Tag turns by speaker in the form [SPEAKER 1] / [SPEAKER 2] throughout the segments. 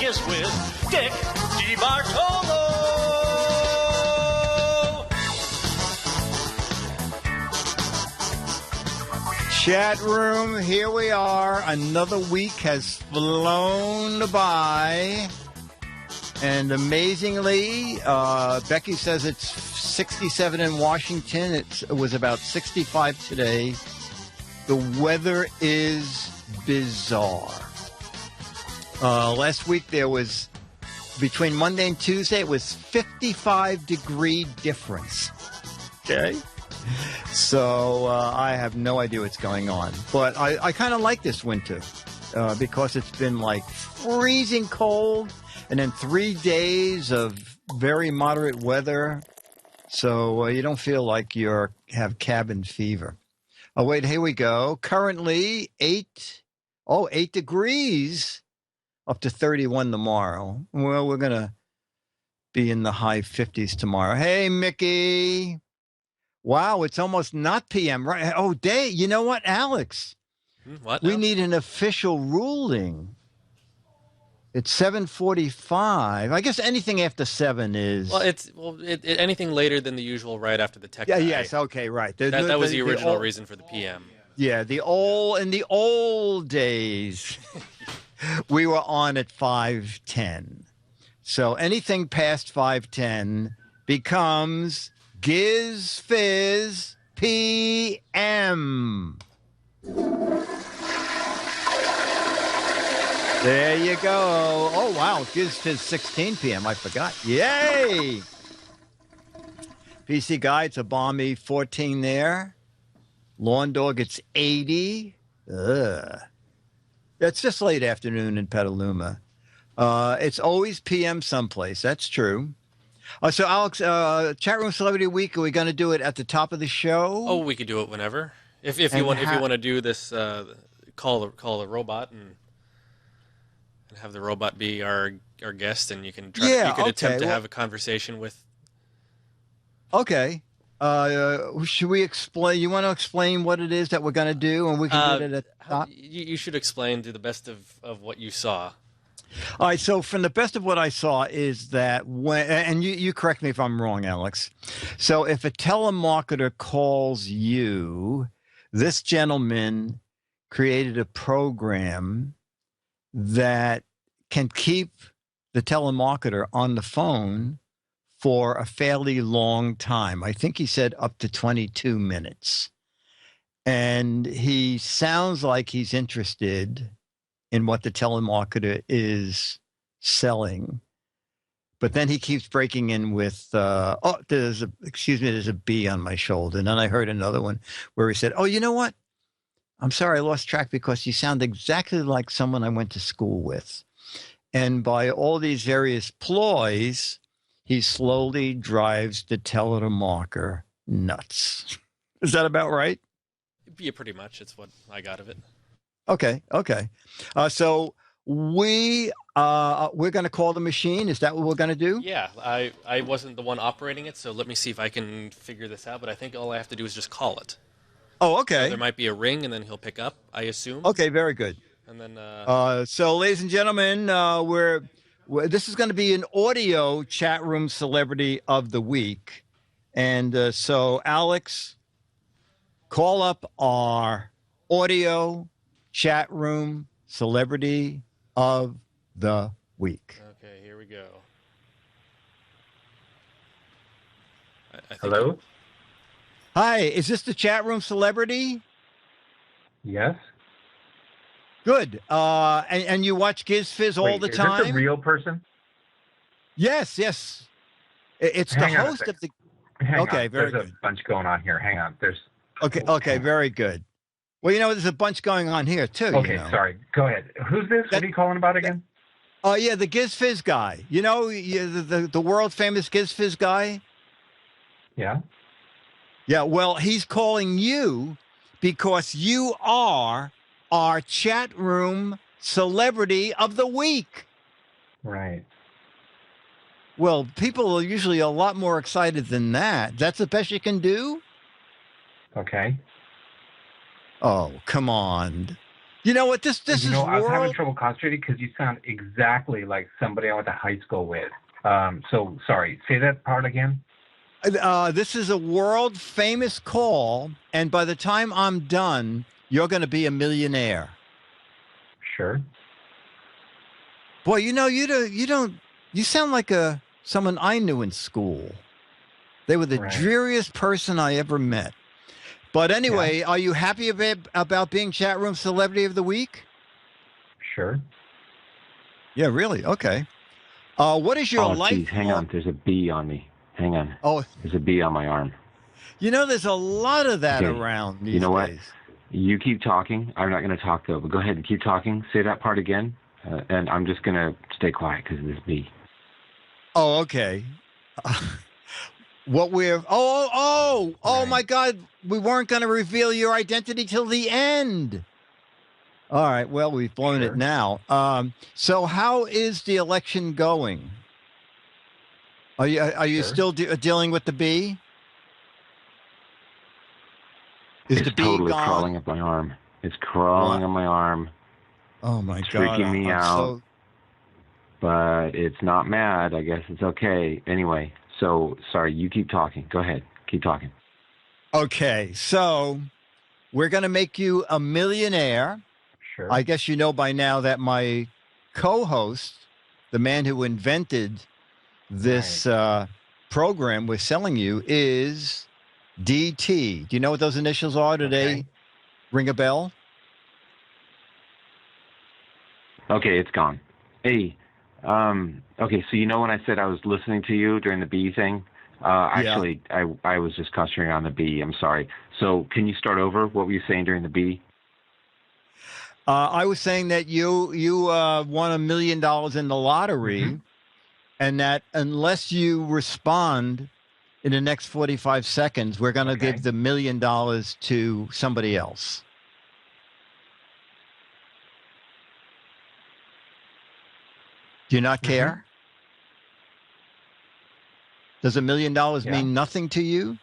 [SPEAKER 1] with Dick DeBartolo.
[SPEAKER 2] Chat room, here we are. Another week has flown by. And amazingly, Becky says it's 67 in Washington. It was about 65 today. The weather is bizarre. Last week there was, between Monday and Tuesday, it was 55-degree difference. Okay? So I have no idea what's going on. But I kind of like this winter because it's been like freezing cold and then 3 days of very moderate weather. So you don't feel like you have cabin fever. Oh, wait, here we go. Currently 8 degrees, up to 31 tomorrow. Well, we're going to be in the high 50s tomorrow. Hey, Mickey. Wow, it's almost not PM, right? Oh, day. You know what, Alex?
[SPEAKER 3] What now?
[SPEAKER 2] We need an official ruling. It's 7:45. I guess anything after 7 is...
[SPEAKER 3] Well, anything later than the usual right after the tech.
[SPEAKER 2] Yeah, yes, okay, right.
[SPEAKER 3] That was the original reason for the PM.
[SPEAKER 2] Yeah, in the old days, we were on at 5:10. So anything past 5:10 becomes Giz Fiz PM. There you go. Oh, wow. Giz Fiz 16 p.m. I forgot. Yay! PC Guy, it's a balmy 14 there. Lawn Dog, it's 80. Ugh. It's just late afternoon in Petaluma. It's always PM someplace. That's true. So, Alex, Chat Room Celebrity Week, are we going to do it at the top of the show?
[SPEAKER 3] Oh, we could do it whenever. If you want to do this, call a robot and have the robot be our guest, and you can attempt to have a conversation with.
[SPEAKER 2] Okay. Should we explain? You want to explain what it is that we're going to do, and we can do it at the top?
[SPEAKER 3] You should explain to the best of what you saw.
[SPEAKER 2] All right. So from the best of what I saw is that and you correct me if I'm wrong, Alex. So if a telemarketer calls you, this gentleman created a program that can keep the telemarketer on the phone for a fairly long time. I think he said up to 22 minutes. And he sounds like he's interested in what the telemarketer is selling. But then he keeps breaking in with, there's a bee on my shoulder. And then I heard another one where he said, oh, you know what? I'm sorry, I lost track because you sound exactly like someone I went to school with. And by all these various ploys, he slowly drives the telemarketer nuts. Is that about right?
[SPEAKER 3] Yeah, pretty much. It's what I got of it.
[SPEAKER 2] Okay. So we're going to call the machine. Is that what we're going to do?
[SPEAKER 3] Yeah, I wasn't the one operating it, so let me see if I can figure this out. But I think all I have to do is just call it.
[SPEAKER 2] Oh, okay.
[SPEAKER 3] So there might be a ring, and then he'll pick up, I assume.
[SPEAKER 2] Okay, very good.
[SPEAKER 3] And then,
[SPEAKER 2] so, ladies and gentlemen, this is going to be an audio chat room celebrity of the week, and so Alex, call up our audio chat room celebrity of the week.
[SPEAKER 3] Okay, here we go.
[SPEAKER 4] Hello?
[SPEAKER 2] Hi, is this the chat room celebrity?
[SPEAKER 4] Yes.
[SPEAKER 2] Good. And you watch GizFiz all the time?
[SPEAKER 4] Is this a real person?
[SPEAKER 2] Yes. It's the host of the... Okay, very good.
[SPEAKER 4] There's a bunch going on here. Hang on.
[SPEAKER 2] Okay, very good. Well, there's a bunch going on here, too.
[SPEAKER 4] Okay, sorry. Go ahead. Who's this? What are you calling about again?
[SPEAKER 2] Oh, yeah, the GizFiz guy. The world-famous GizFiz guy?
[SPEAKER 4] Yeah.
[SPEAKER 2] Yeah, well, he's calling you because you are our chat room celebrity of the week.
[SPEAKER 4] Right.
[SPEAKER 2] Well, people are usually a lot more excited than that. That's the best you can do?
[SPEAKER 4] Okay.
[SPEAKER 2] Oh, come on. You know what? This is
[SPEAKER 4] I was having
[SPEAKER 2] world.
[SPEAKER 4] trouble concentrating because you sound exactly like somebody I went to high school with. So sorry. Say that part again.
[SPEAKER 2] This is a world famous call, and by the time I'm done, you're going to be a millionaire.
[SPEAKER 4] Sure.
[SPEAKER 2] Boy, you sound like someone I knew in school. They were the dreariest person I ever met. But anyway, Are you happy about being Chat Room Celebrity of the Week?
[SPEAKER 4] Sure.
[SPEAKER 2] Yeah, really? Okay. What is your life?
[SPEAKER 5] Geez, hang on. There's a bee on me. Hang on.
[SPEAKER 2] Oh,
[SPEAKER 5] there's a bee on my arm.
[SPEAKER 2] There's a lot of that around these days.
[SPEAKER 5] You know what? You keep talking. I'm not going to talk, though, but go ahead and keep talking. Say that part again, and I'm just going to stay quiet because of this bee.
[SPEAKER 2] Oh, okay. My God. We weren't going to reveal your identity till the end. All right. Well, we've blown it now. So how is the election going? Are you still dealing with the bee?
[SPEAKER 5] It's totally crawling up my arm. It's crawling on my arm.
[SPEAKER 2] Oh, my
[SPEAKER 5] God. It's freaking me out. But it's not mad. I guess it's okay. Anyway, so sorry. You keep talking. Go ahead. Keep talking.
[SPEAKER 2] Okay. So we're going to make you a millionaire.
[SPEAKER 4] Sure.
[SPEAKER 2] I guess you know by now that my co-host, the man who invented this program we're selling you, is DT. Do you know what those initials are? Do they ring a bell?
[SPEAKER 5] Okay, it's gone. Hey, okay, so when I said I was listening to you during the bee thing? Actually, I was just concentrating on the bee. I'm sorry. So can you start over? What were you saying during the bee?
[SPEAKER 2] I was saying that you won $1 million in the lottery, and that unless you respond in the next 45 seconds, we're going to give the $1 million to somebody else. Do you not care? Does $1 million mean nothing to you?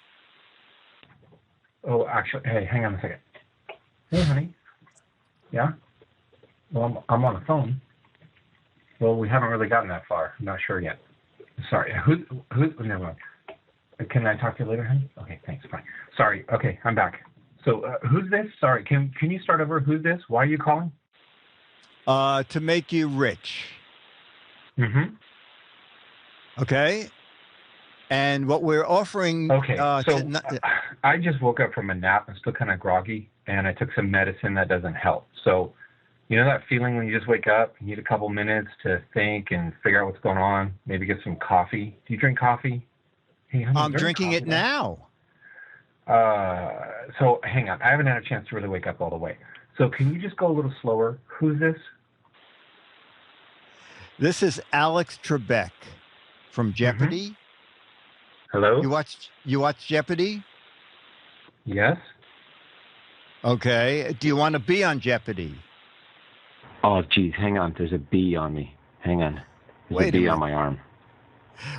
[SPEAKER 4] Oh, actually, hey, hang on a second. Hey, honey. Yeah? Well, I'm on the phone. Well, we haven't really gotten that far. I'm not sure yet. Sorry. Never mind. Can I talk to you later, honey? Okay, thanks. Fine. Sorry. Okay, I'm back. So, who's this? Sorry. Can you start over? Who's this? Why are you calling?
[SPEAKER 2] To make you rich.
[SPEAKER 4] Mm-hmm.
[SPEAKER 2] Okay. And what we're offering...
[SPEAKER 4] Okay, I just woke up from a nap. I'm still kind of groggy, and I took some medicine that doesn't help. So, you know that feeling when you just wake up, you need a couple minutes to think and figure out what's going on, maybe get some coffee. Do you drink coffee? Hey, honey,
[SPEAKER 2] I'm drinking it now.
[SPEAKER 4] So, hang on. I haven't had a chance to really wake up all the way. So, can you just go a little slower? Who's this?
[SPEAKER 2] This is Alex Trebek from Jeopardy.
[SPEAKER 4] Mm-hmm. Hello?
[SPEAKER 2] You watch Jeopardy?
[SPEAKER 4] Yes.
[SPEAKER 2] Okay. Do you want to be on Jeopardy?
[SPEAKER 5] Oh, geez, hang on. There's a bee on me. Hang on. There's a bee on my arm.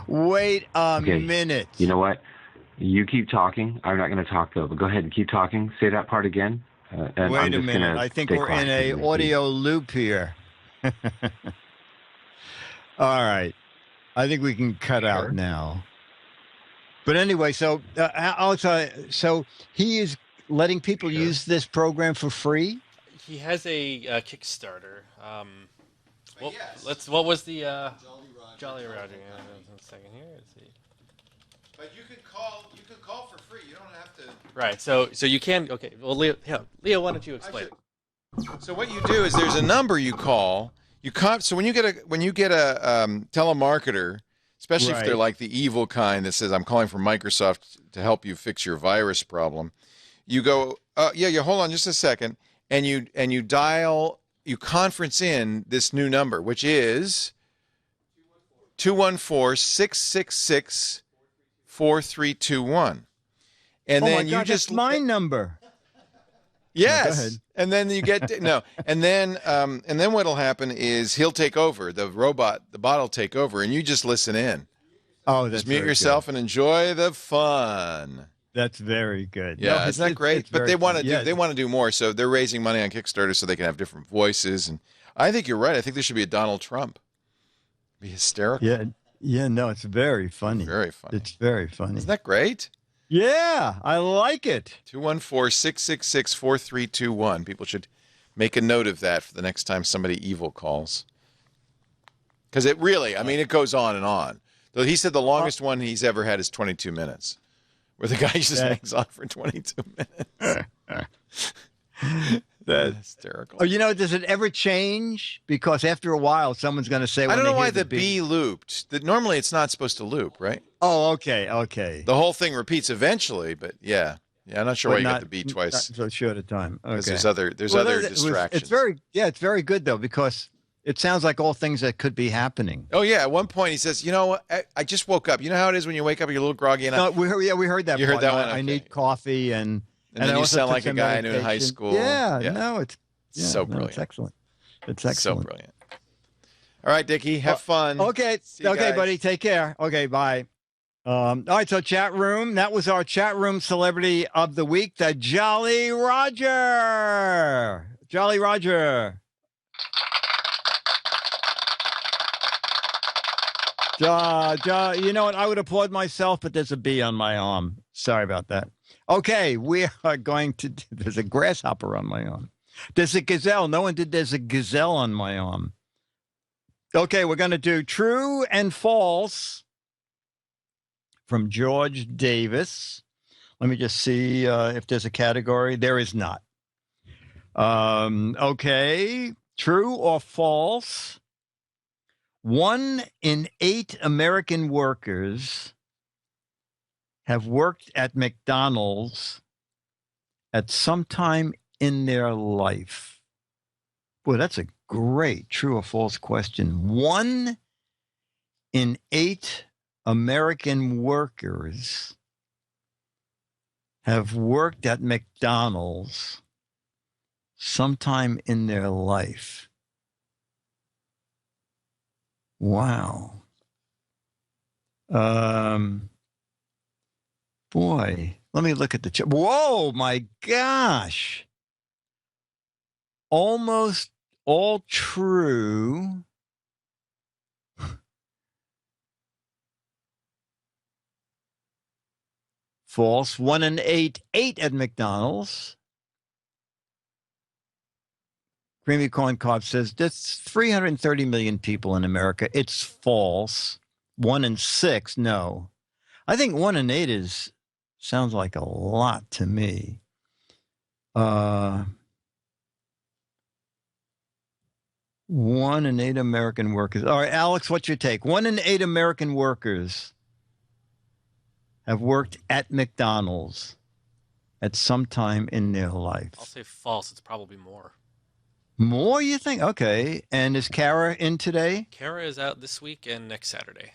[SPEAKER 2] Wait a minute.
[SPEAKER 5] You know what? You keep talking. I'm not going to talk, though, but go ahead and keep talking. Say that part again. And
[SPEAKER 2] Wait a minute. I think we're in a audio loop here. All right. I think we can cut out now. But anyway, so Alex, so he is letting people use this program for free?
[SPEAKER 3] He has a Kickstarter. What was the Jolly Roger? One second here. Let's see.
[SPEAKER 6] But you can call for free. You don't have to.
[SPEAKER 3] Right. So you can. Okay. Well, Leo, why don't you explain it?
[SPEAKER 6] So what you do is there's a number you call. So when you get a telemarketer, especially if they're like the evil kind that says I'm calling from Microsoft to help you fix your virus problem, you go, hold on just a second, and you dial, you conference in this new number, which is 214-666-4321. And then you just
[SPEAKER 2] that's my number.
[SPEAKER 6] Yes, and then you get and then what'll happen is he'll take over. The bot will take over, and you just listen in.
[SPEAKER 2] Oh, that's
[SPEAKER 6] just mute yourself and enjoy the fun.
[SPEAKER 2] That's very good.
[SPEAKER 6] Yeah,
[SPEAKER 2] No,
[SPEAKER 6] isn't that great? But they want to
[SPEAKER 2] yeah.
[SPEAKER 6] they want to do more, so they're raising money on Kickstarter so they can have different voices. And I think you're right. I think there should be a Donald Trump. Be hysterical.
[SPEAKER 2] Yeah, yeah. No, it's very funny.
[SPEAKER 6] Very funny.
[SPEAKER 2] It's very funny.
[SPEAKER 6] Isn't that great?
[SPEAKER 2] Yeah, I like it.
[SPEAKER 6] 214-666-4321. People should make a note of that for the next time somebody evil calls. Because it really, I mean, it goes on and on. Though he said the longest one he's ever had is 22 minutes, where the guy just hangs on for 22 minutes. That's hysterical.
[SPEAKER 2] Oh, does it ever change? Because after a while, someone's going to say,
[SPEAKER 6] I don't know why the B looped. Normally, it's not supposed to loop, right?
[SPEAKER 2] Oh, okay.
[SPEAKER 6] The whole thing repeats eventually, but yeah. I'm not sure why you got the B twice.
[SPEAKER 2] Not so short a time. Okay.
[SPEAKER 6] There's other distractions.
[SPEAKER 2] It's very good though, because it sounds like all things that could be happening.
[SPEAKER 6] Oh yeah, at one point he says, I just woke up. You know how it is when you wake up, you're a little groggy. And
[SPEAKER 2] we heard that.
[SPEAKER 6] You heard that one?
[SPEAKER 2] I need coffee and
[SPEAKER 6] then you sound like a guy I knew in high school.
[SPEAKER 2] Yeah. No, it's
[SPEAKER 6] so brilliant.
[SPEAKER 2] It's excellent. It's excellent.
[SPEAKER 6] So brilliant. All right, Dickie, have fun.
[SPEAKER 2] Okay,
[SPEAKER 6] guys.
[SPEAKER 2] buddy, take care. Okay, bye. All right, so chat room. That was our chat room celebrity of the week, the Jolly Roger. Jolly Roger. You know what? I would applaud myself, but there's a bee on my arm. Sorry about that. Okay, we are going to. There's a grasshopper on my arm. There's a gazelle. No one did. There's a gazelle on my arm. Okay, we're going to do true and false from George Davis. Let me just see if there's a category. There is not. Okay, true or false? 1 in 8 American workers have worked at McDonald's at some time in their life. Boy, that's a great true or false question. 1 in 8 American workers have worked at McDonald's sometime in their life. Wow. Boy, let me look at the chat. Whoa, my gosh. Almost all true. False. 1 in 8 ate at McDonald's. Creamy Corn Cob says that's 330 million people in America. It's false. 1 in 6, no. I think 1 in 8 sounds like a lot to me. 1 in 8 American workers. All right, Alex, what's your take? 1 in 8 American workers have worked at McDonald's at some time in their life.
[SPEAKER 3] I'll say false. It's probably more.
[SPEAKER 2] More, you think? Okay. And is Kara in today?
[SPEAKER 3] Kara is out this week and next Saturday.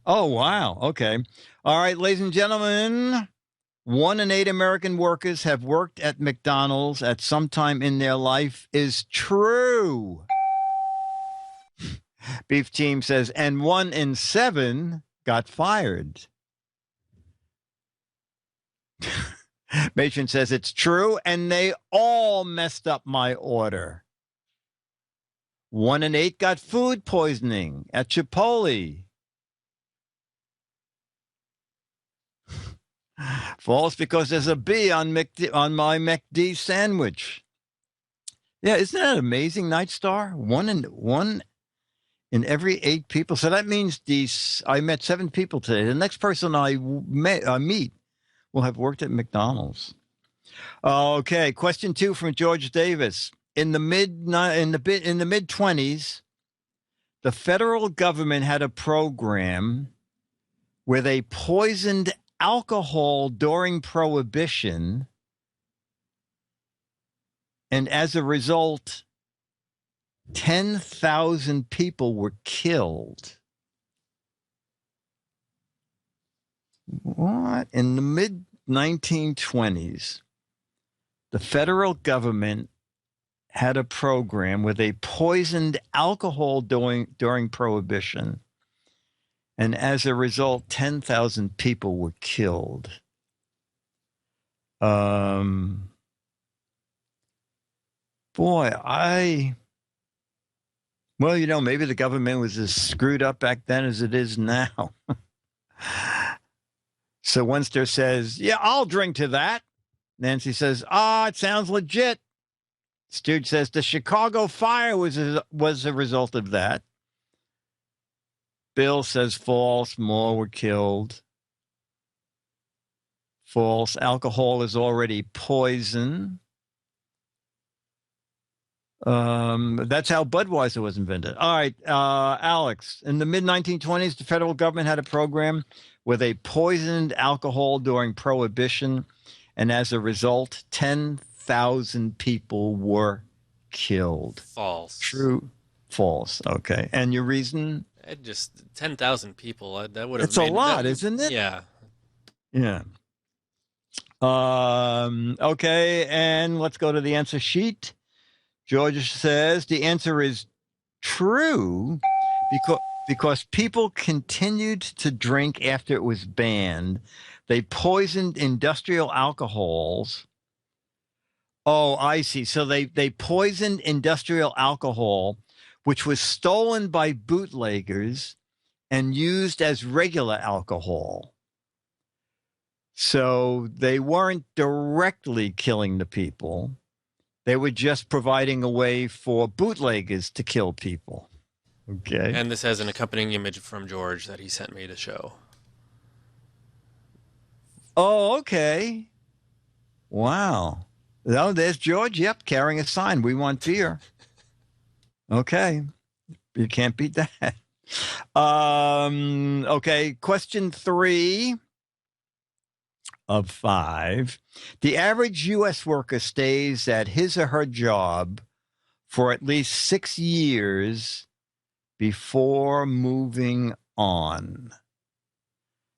[SPEAKER 2] Oh, wow. Okay. All right, ladies and gentlemen, 1 in 8 American workers have worked at McDonald's at some time in their life is true. Beef Team says, and 1 in 7 got fired. Matron says it's true, and they all messed up my order. 1 in 8 got food poisoning at Chipotle. False, because there's a B on my McD sandwich. Yeah, isn't that amazing, Night Star? 1 in every 8 people. So that means I met 7 people today. The next person I meet will have worked at McDonald's. Okay, question 2 from George Davis. In the mid-20s, the federal government had a program where they poisoned alcohol during Prohibition, and as a result, 10,000 people were killed. What? In the mid-1920s, the federal government had a program where they poisoned alcohol during Prohibition, and as a result, 10,000 people were killed. Boy, well, maybe the government was as screwed up back then as it is now. So Wenster says, yeah, I'll drink to that. Nancy says, it sounds legit. Stooge says, the Chicago fire was a result of that. Bill says false, more were killed. False, alcohol is already poison. That's how Budweiser was invented. All right, Alex. In the mid-1920s, the federal government had a program where they poisoned alcohol during Prohibition, and as a result, 10,000 people were killed.
[SPEAKER 3] False.
[SPEAKER 2] True. False. Okay. And your reason?
[SPEAKER 3] Just 10,000 people. That would have.
[SPEAKER 2] It's a lot, isn't it?
[SPEAKER 3] Yeah.
[SPEAKER 2] Yeah. Okay, and let's go to the answer sheet. Georgia says the answer is true because people continued to drink after it was banned. They poisoned industrial alcohols. Oh, I see. So they poisoned industrial alcohol, which was stolen by bootleggers and used as regular alcohol. So they weren't directly killing the people. They were just providing a way for bootleggers to kill people. Okay.
[SPEAKER 3] And this has an accompanying image from George that he sent me to show.
[SPEAKER 2] Oh, okay. Wow. Oh, there's George. Yep, carrying a sign. We want beer. Okay. You can't beat that. Okay. Question 3 of 5. The average U.S. worker stays at his or her job for at least 6 years before moving on.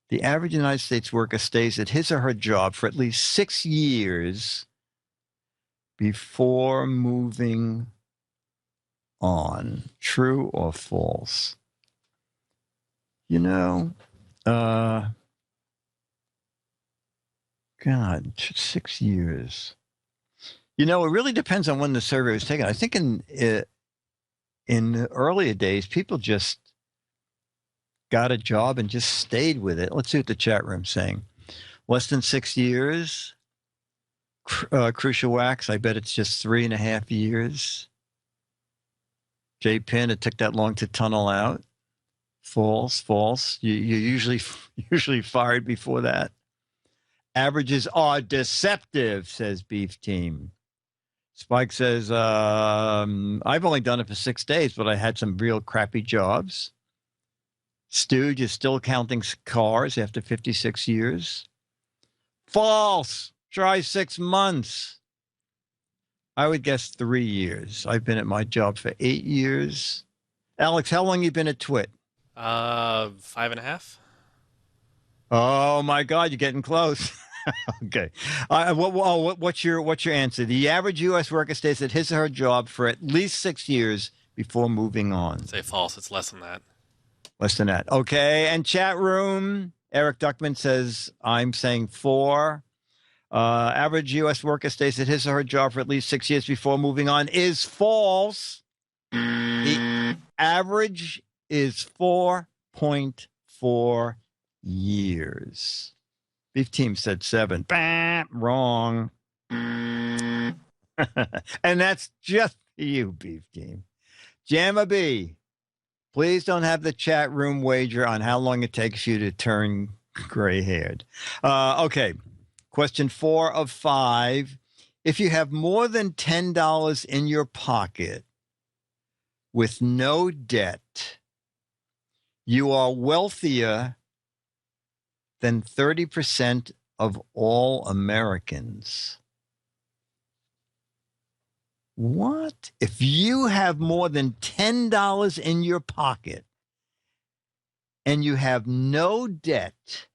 [SPEAKER 2] The average United States worker stays at his or her job for at least 6 years before moving on. True or false? God, 6 years. It really depends on when the survey was taken. I think in earlier days, people just got a job and just stayed with it. Let's see what the chat room's saying. Less than 6 years. Crucial Wax, I bet it's just 3.5 years. J Pin, it took that long to tunnel out. False. You usually fired before that. Averages are deceptive, says Beef Team. Spike says, I've only done it for 6 days, but I had some real crappy jobs. Stooge is still counting cars after 56 years. False. Try 6 months. I would guess 3 years. I've been at my job for 8 years. Alex, how long you been at Twit?
[SPEAKER 3] 5.5.
[SPEAKER 2] Oh my God, you're getting close. Okay. What's your answer? The average U.S. worker stays at his or her job for at least 6 years before moving on.
[SPEAKER 3] Say false. It's less than that.
[SPEAKER 2] Less than that. Okay. And chat room, Eric Duckman says, I'm saying 4. Average U.S. worker stays at his or her job for at least 6 years before moving on is false. The average is 4.4 years. Beef Team said 7. Bah, wrong. And that's just for you, Beef Team. Jamma B, please don't have the chat room wager on how long it takes you to turn gray-haired. Okay. Question 4 of 5. If you have more than $10 in your pocket with no debt, you are wealthier than 30% of all Americans. What? If you have more than $10 in your pocket and you have no debt,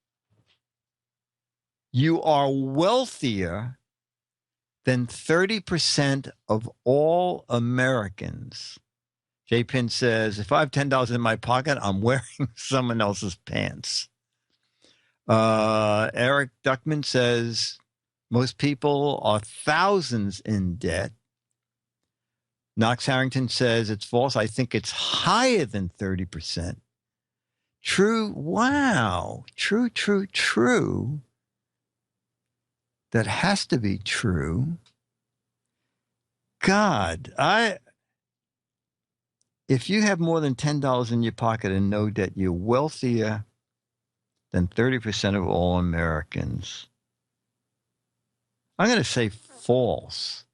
[SPEAKER 2] you are wealthier than 30% of all Americans. J Pin says, if I have $10 in my pocket, I'm wearing someone else's pants. Eric Duckman says, Most people are thousands in debt. Knox Harrington says it's false. I think it's higher than 30%. True. Wow. True, true, true. That has to be true. God, if you have more than $10 in your pocket and no debt, you're wealthier than 30% of all Americans. I'm going to say false.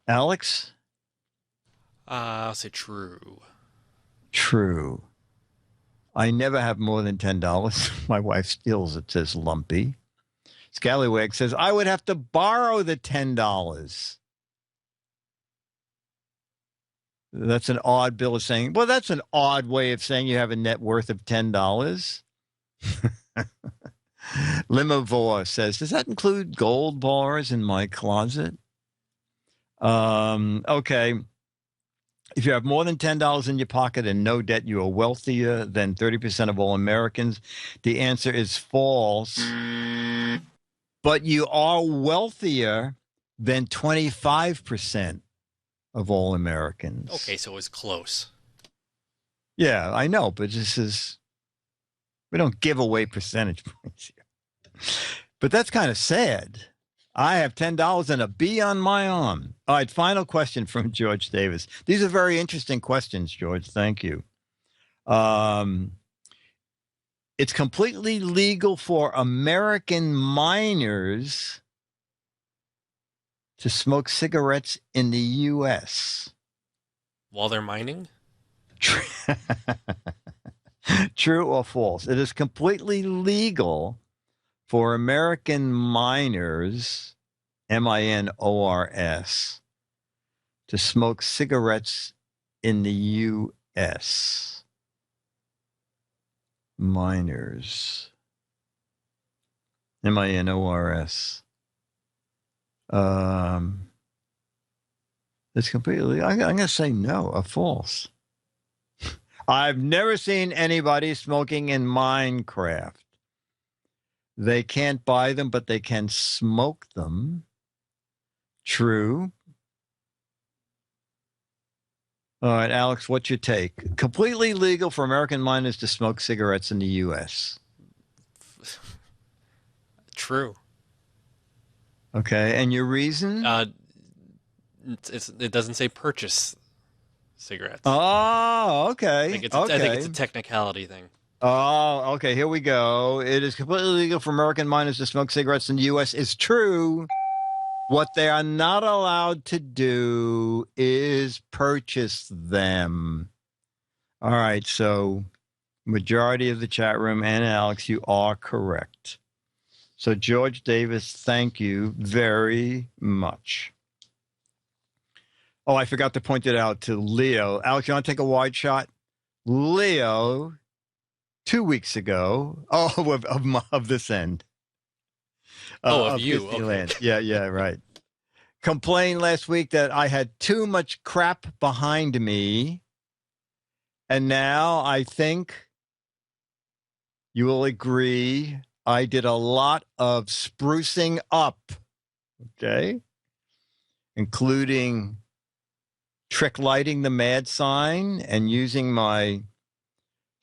[SPEAKER 2] Alex?
[SPEAKER 3] I'll say true.
[SPEAKER 2] True. I never have more than $10. My wife steals it, says Lumpy. Scallywag says, I would have to borrow the $10. That's an odd bill of saying, well, that's an odd way of saying you have a net worth of $10. Limavore says, does that include gold bars in my closet? Okay. If you have more than $10 in your pocket and no debt, you are wealthier than 30% of all Americans. The answer is false. But you are wealthier than 25% of all Americans.
[SPEAKER 3] Okay, so it's close.
[SPEAKER 2] Yeah, I know, but we don't give away percentage points here. But that's kind of sad. I have $10 and a bee on my arm. All right, final question from George Davis. These are very interesting questions, George. Thank you. It's completely legal for American minors to smoke cigarettes in the U.S.
[SPEAKER 3] While they're mining?
[SPEAKER 2] True or false? It is completely legal for American minors, minors, to smoke cigarettes in the U.S. Minors. minors. It's completely, I'm going to say no, or false. I've never seen anybody smoking in Minecraft. They can't buy them, but they can smoke them. True. All right, Alex, what's your take? Completely legal for American minors to smoke cigarettes in the U.S.
[SPEAKER 3] True.
[SPEAKER 2] Okay, and your reason?
[SPEAKER 3] It doesn't say purchase cigarettes.
[SPEAKER 2] Oh, okay.
[SPEAKER 3] I think it's a technicality thing.
[SPEAKER 2] Oh, okay. Here we go. It is completely legal for American minors to smoke cigarettes in the U.S. Is true. What they are not allowed to do is purchase them. All right. So, majority of the chat room and Alex, you are correct. So, George Davis, thank you very much. Oh, I forgot to point it out to Leo. Alex, you want to take a wide shot? Leo, 2 weeks ago, of this end.
[SPEAKER 3] Of you. Okay.
[SPEAKER 2] Yeah, right. Complained last week that I had too much crap behind me. And now I think you will agree I did a lot of sprucing up. Okay. Including trick lighting the mad sign and using my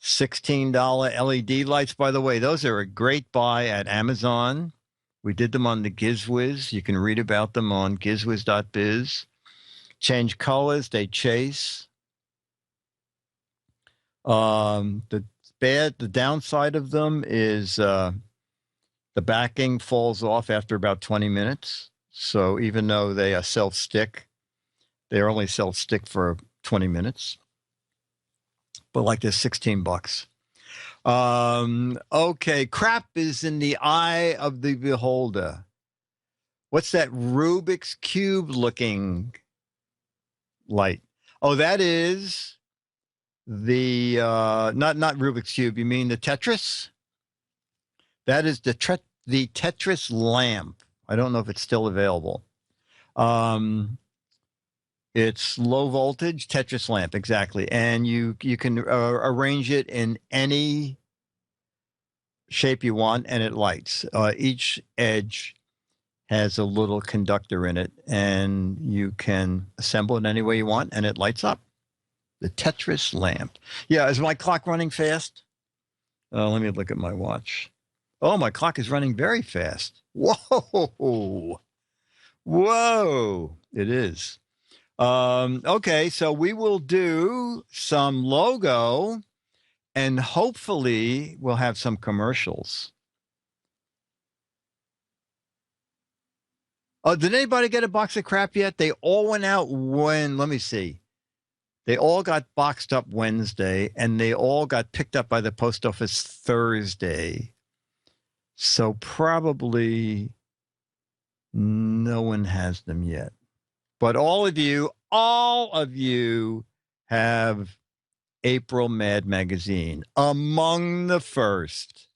[SPEAKER 2] $16 LED lights. By the way, those are a great buy at Amazon. We did them on the GizWiz. You can read about them on gizwiz.biz. Change colors, they chase. The downside of them is the backing falls off after about 20 minutes. So even though they are self-stick, they're only self-stick for 20 minutes. But like they're $16. Okay, crap is in the eye of the beholder. What's that Rubik's Cube looking light? Oh, that is the not Rubik's Cube. You mean the Tetris? That is the Tetris lamp. I don't know if it's still available. It's low voltage Tetris lamp, exactly. And you can arrange it in any shape you want, and it lights. Each edge has a little conductor in it, and you can assemble it any way you want, and it lights up. The Tetris lamp. Yeah, is my clock running fast? Let me look at my watch. Oh, my clock is running very fast. Whoa. Whoa. It is. Okay, so we will do some logo, and hopefully we'll have some commercials. Oh, did anybody get a box of crap yet? They all went out when, let me see. They all got boxed up Wednesday, and they all got picked up by the post office Thursday. So probably no one has them yet. But all of you have April Mad Magazine among the first.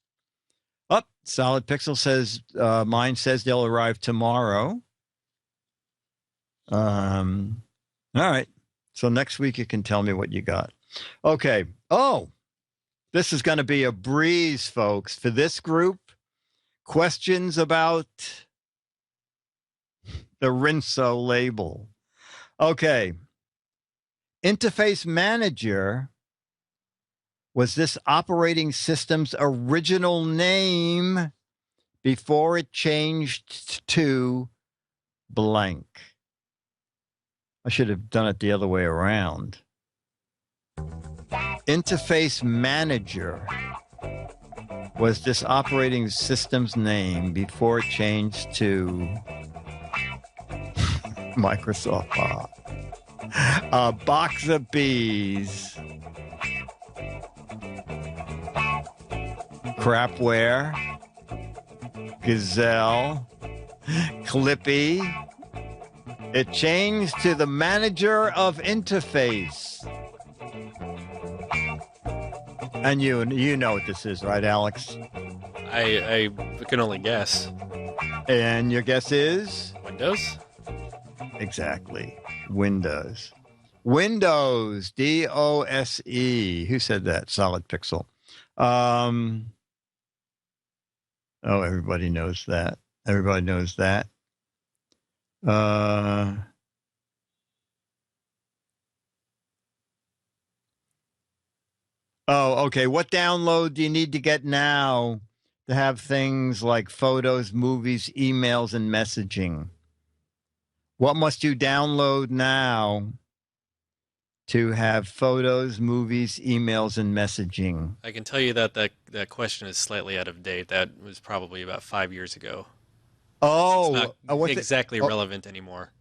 [SPEAKER 2] Solid Pixel says, mine says they'll arrive tomorrow. All right. So next week you can tell me what you got. Okay. Oh, this is going to be a breeze, folks. For this group, questions about the Rinso label. Okay. Interface Manager was this operating system's original name before it changed to blank. I should have done it the other way around. Interface Manager was this operating system's name before it changed to Microsoft. A box of bees. Crapware, Gazelle, Clippy. It changed to the manager of interface. And you know what this is, right, Alex?
[SPEAKER 3] I can only guess.
[SPEAKER 2] And your guess is?
[SPEAKER 3] Windows?
[SPEAKER 2] Exactly. Windows. Windows, DOSE. Who said that? Solid Pixel. Oh, everybody knows that. Everybody knows that. Oh, okay. What download do you need to get now to have things like photos, movies, emails, and messaging? What must you download now to have photos, movies, emails, and messaging?
[SPEAKER 3] I can tell you that question is slightly out of date. That was probably about 5 years ago.
[SPEAKER 2] Oh,
[SPEAKER 3] it's not exactly relevant anymore.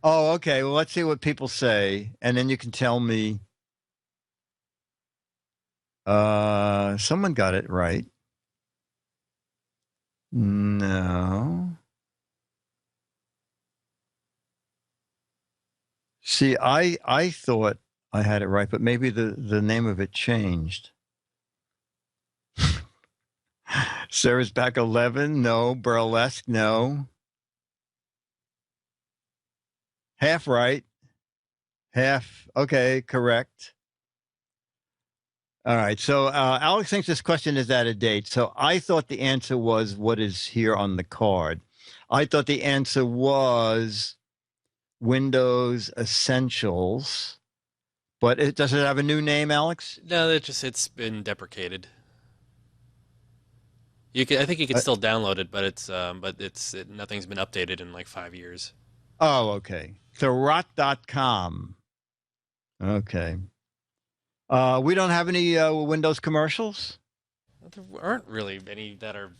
[SPEAKER 2] Oh, okay. Well, let's see what people say, and then you can tell me. Someone got it right. No. See, I thought I had it right, but maybe the name of it changed. Sarah's back 11. No. Burlesque. No. Half right. Half. Okay. Correct. All right. So Alex thinks this question is out of date. So I thought the answer was what is here on the card. I thought the answer was Windows Essentials. But does it have a new name, Alex?
[SPEAKER 3] No, it's been deprecated. I think you can still download it, but nothing's been updated in like 5 years.
[SPEAKER 2] Oh, okay. Therot.com. Okay. We don't have any Windows commercials?
[SPEAKER 3] There aren't really any that are,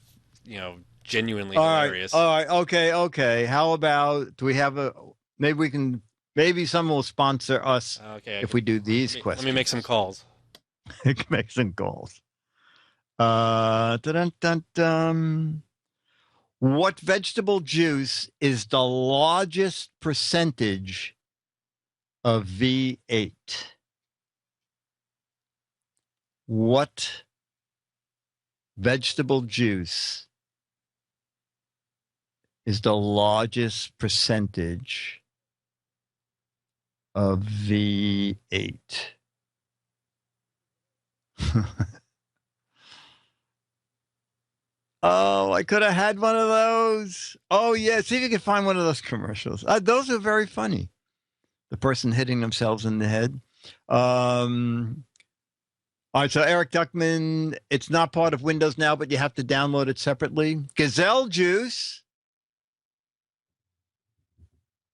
[SPEAKER 3] genuinely hilarious.
[SPEAKER 2] All right. Okay. How about, do we have maybe someone will sponsor us if we do these questions.
[SPEAKER 3] Let me make some calls.
[SPEAKER 2] Make some calls. What vegetable juice is the largest percentage of V8? What vegetable juice is the largest percentage of V8? Oh, I could have had one of those. Oh, yeah. See if you can find one of those commercials. Those are very funny. The person hitting themselves in the head. All right. So Eric Duckman, it's not part of Windows now, but you have to download it separately. Gazelle juice.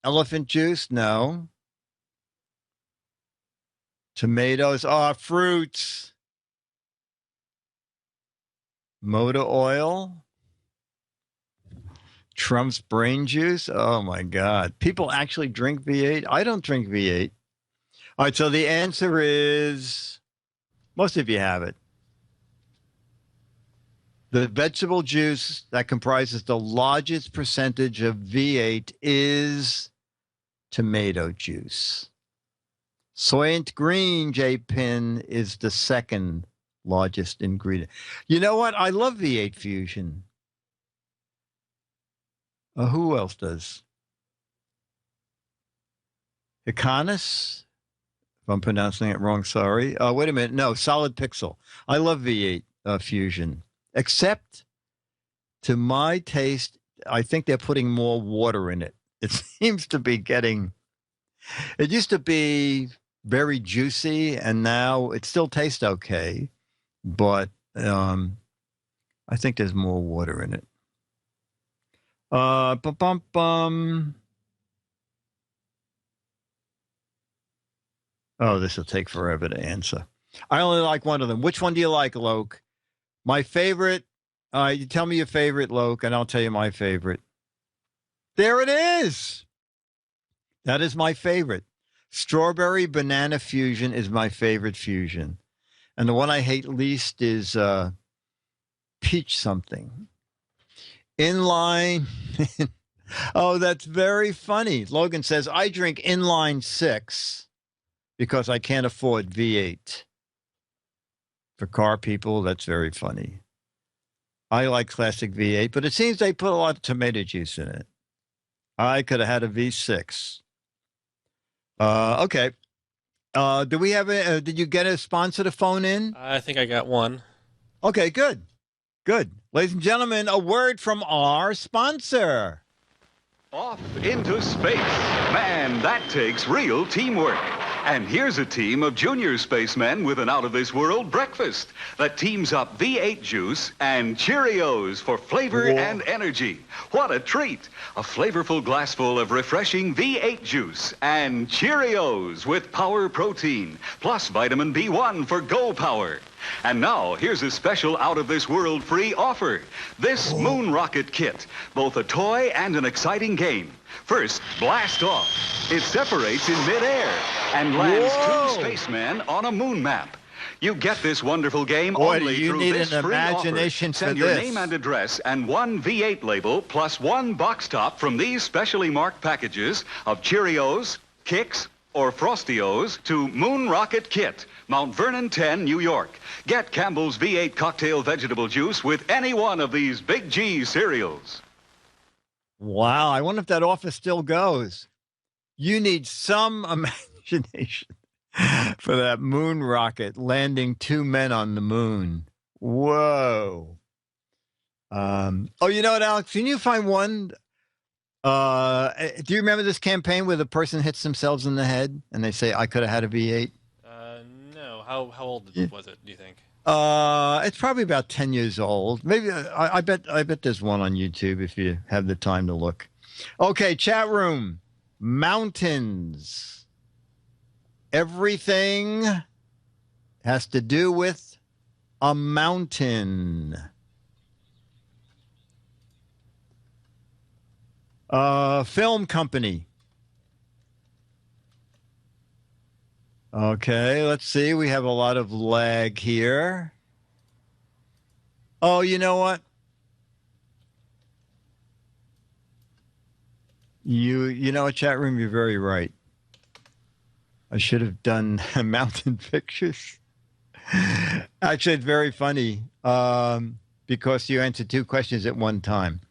[SPEAKER 2] Elephant juice. No. Tomatoes. Fruits. Motor oil. Trump's brain juice. Oh my God. People actually drink V8. I don't drink V8. All right. So the answer is most of you have it. The vegetable juice that comprises the largest percentage of V8 is tomato juice. Soylent Green, J-Pin, is the second largest ingredient. You know what? I love V8 Fusion. Who else does? Hikanis? If I'm pronouncing it wrong, sorry. Wait a minute. No, Solid Pixel. I love V8 Fusion. Except to my taste, I think they're putting more water in it. It seems to be getting... It used to be very juicy, and now it still tastes okay. But I think there's more water in it. Oh, this will take forever to answer. I only like one of them. Which one do you like, Loke? My favorite. You tell me your favorite, Loke, and I'll tell you my favorite. There it is. That is my favorite. Strawberry banana fusion is my favorite fusion. And the one I hate least is peach something. Inline. Oh, that's very funny. Logan says, I drink Inline 6 because I can't afford V8. For car people, that's very funny. I like classic V8, but it seems they put a lot of tomato juice in it. I could have had a V6. Okay. Do we have did you get a sponsor to phone in?
[SPEAKER 3] I think I got one.
[SPEAKER 2] Okay, good. Good. Ladies and gentlemen, a word from our sponsor.
[SPEAKER 7] Off into space. Man, that takes real teamwork. And here's a team of junior spacemen with an out-of-this-world breakfast that teams up V8 juice and Cheerios for flavor and energy. What a treat! A flavorful glassful of refreshing V8 juice and Cheerios with power protein, plus vitamin B1 for Go Power. And now, here's a special out-of-this-world free offer. This Moon Rocket Kit, both a toy and an exciting game. First, blast off. It separates in midair and lands two spacemen on a moon map. You get this wonderful game only through this free offer. Send your name and address and one V8 label plus one box top from these specially marked packages of Cheerios, Kix, or Frostios to Moon Rocket Kit, Mount Vernon 10, New York. Get Campbell's V8 cocktail vegetable juice with any one of these Big G cereals.
[SPEAKER 2] Wow, I wonder if that offer still goes. You need some imagination for that moon rocket landing two men on the moon. Whoa. Oh, you know what, Alex? Can you find one? Do you remember this campaign where the person hits themselves in the head and they say, I could have had a V8?
[SPEAKER 3] No. How old was it, do you think?
[SPEAKER 2] It's probably about 10 years old. Maybe I bet there's one on YouTube if you have the time to look. Okay, chat room. Mountains. Everything has to do with a mountain. Film company. Okay, let's see. We have a lot of lag here. Oh, you know what? You know what, chat room? You're very right. I should have done mountain pictures. Actually, it's very funny because you answered two questions at one time.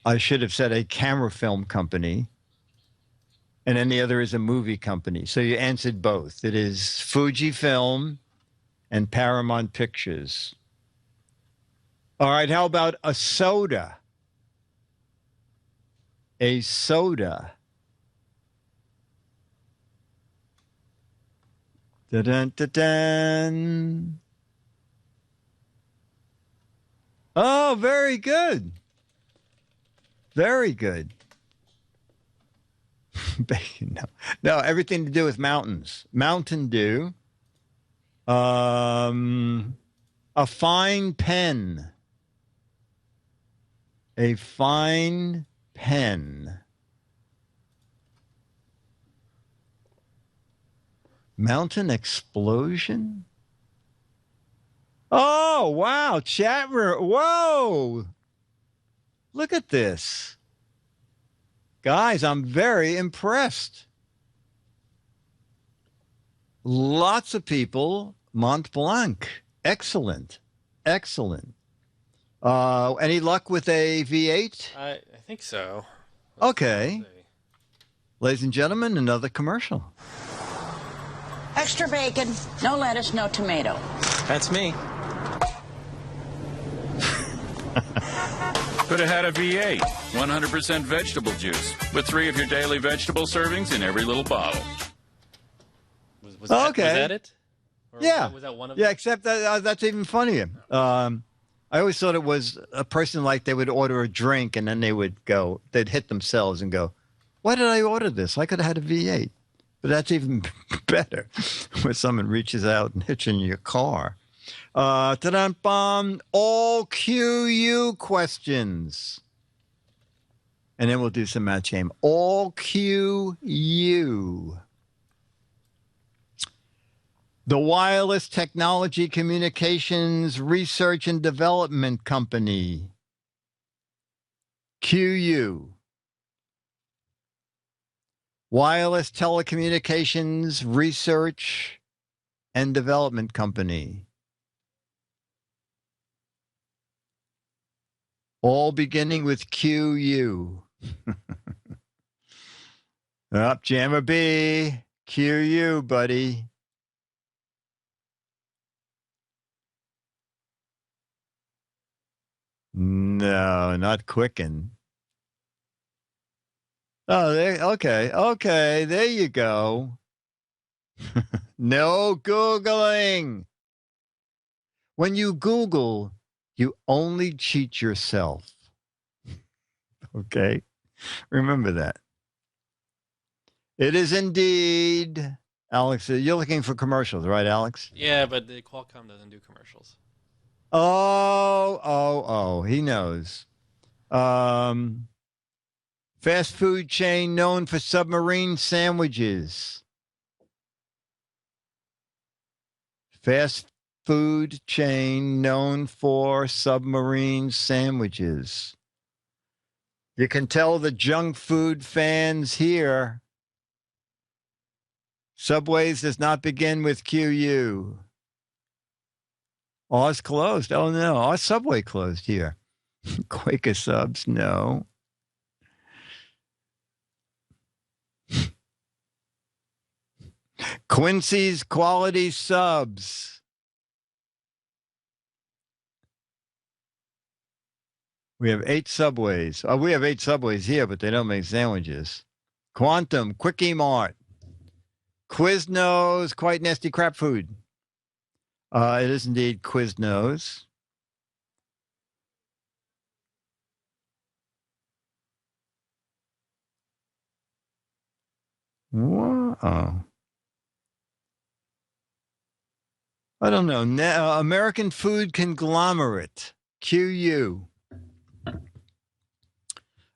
[SPEAKER 2] I should have said a camera film company. And then the other is a movie company. So you answered both. It is Fujifilm and Paramount Pictures. All right, how about a soda? A soda. Dun-dun-dun-dun. Oh, very good. Very good. Bacon, no. No, everything to do with mountains. Mountain Dew. A fine pen. A fine pen. Mountain explosion? Oh, wow. Chat room. Whoa. Look at this. Guys, I'm very impressed. Lots of people, Mont Blanc. Excellent. Excellent. Any luck with a V8?
[SPEAKER 3] I think so.
[SPEAKER 2] Okay. Ladies and gentlemen, another commercial.
[SPEAKER 8] Extra bacon, no lettuce, no tomato.
[SPEAKER 1] That's me.
[SPEAKER 9] Could have had a V8, 100% vegetable juice, with 3 of your daily vegetable servings in every little bottle.
[SPEAKER 3] Was that it? Or
[SPEAKER 2] Yeah.
[SPEAKER 3] Was that one of
[SPEAKER 2] Yeah,
[SPEAKER 3] them?
[SPEAKER 2] except that that's even funnier. I always thought it was a person like they would order a drink and then they'd hit themselves and go, why did I order this? I could have had a V8. But that's even better when someone reaches out and hits you in your car. Ta-dum-bum, all QU questions. And then we'll do some match game. All QU. The Wireless Technology Communications Research and Development Company. QU. Wireless Telecommunications Research and Development Company. All beginning with QU. Up, Jammer B. QU, buddy. No, not Quicken. Oh, okay, there you go. No Googling. When you Google, you only cheat yourself. Okay? Remember that. It is indeed. Alex, you're looking for commercials, right, Alex?
[SPEAKER 3] Yeah, but the Qualcomm doesn't do commercials.
[SPEAKER 2] Oh, he knows. Fast food chain known for submarine sandwiches. Fast food chain known for submarine sandwiches. You can tell the junk food fans here. Subway's does not begin with QU. Ours closed. Oh, no. Our Subway closed here. Quaker Subs, no. Quincy's Quality Subs. We have 8 Subways. Oh, we have 8 Subways here, but they don't make sandwiches. Quantum, Quickie Mart. Quiznos, quite nasty crap food. It is indeed Quiznos. Wow. I don't know. American Food Conglomerate. QU.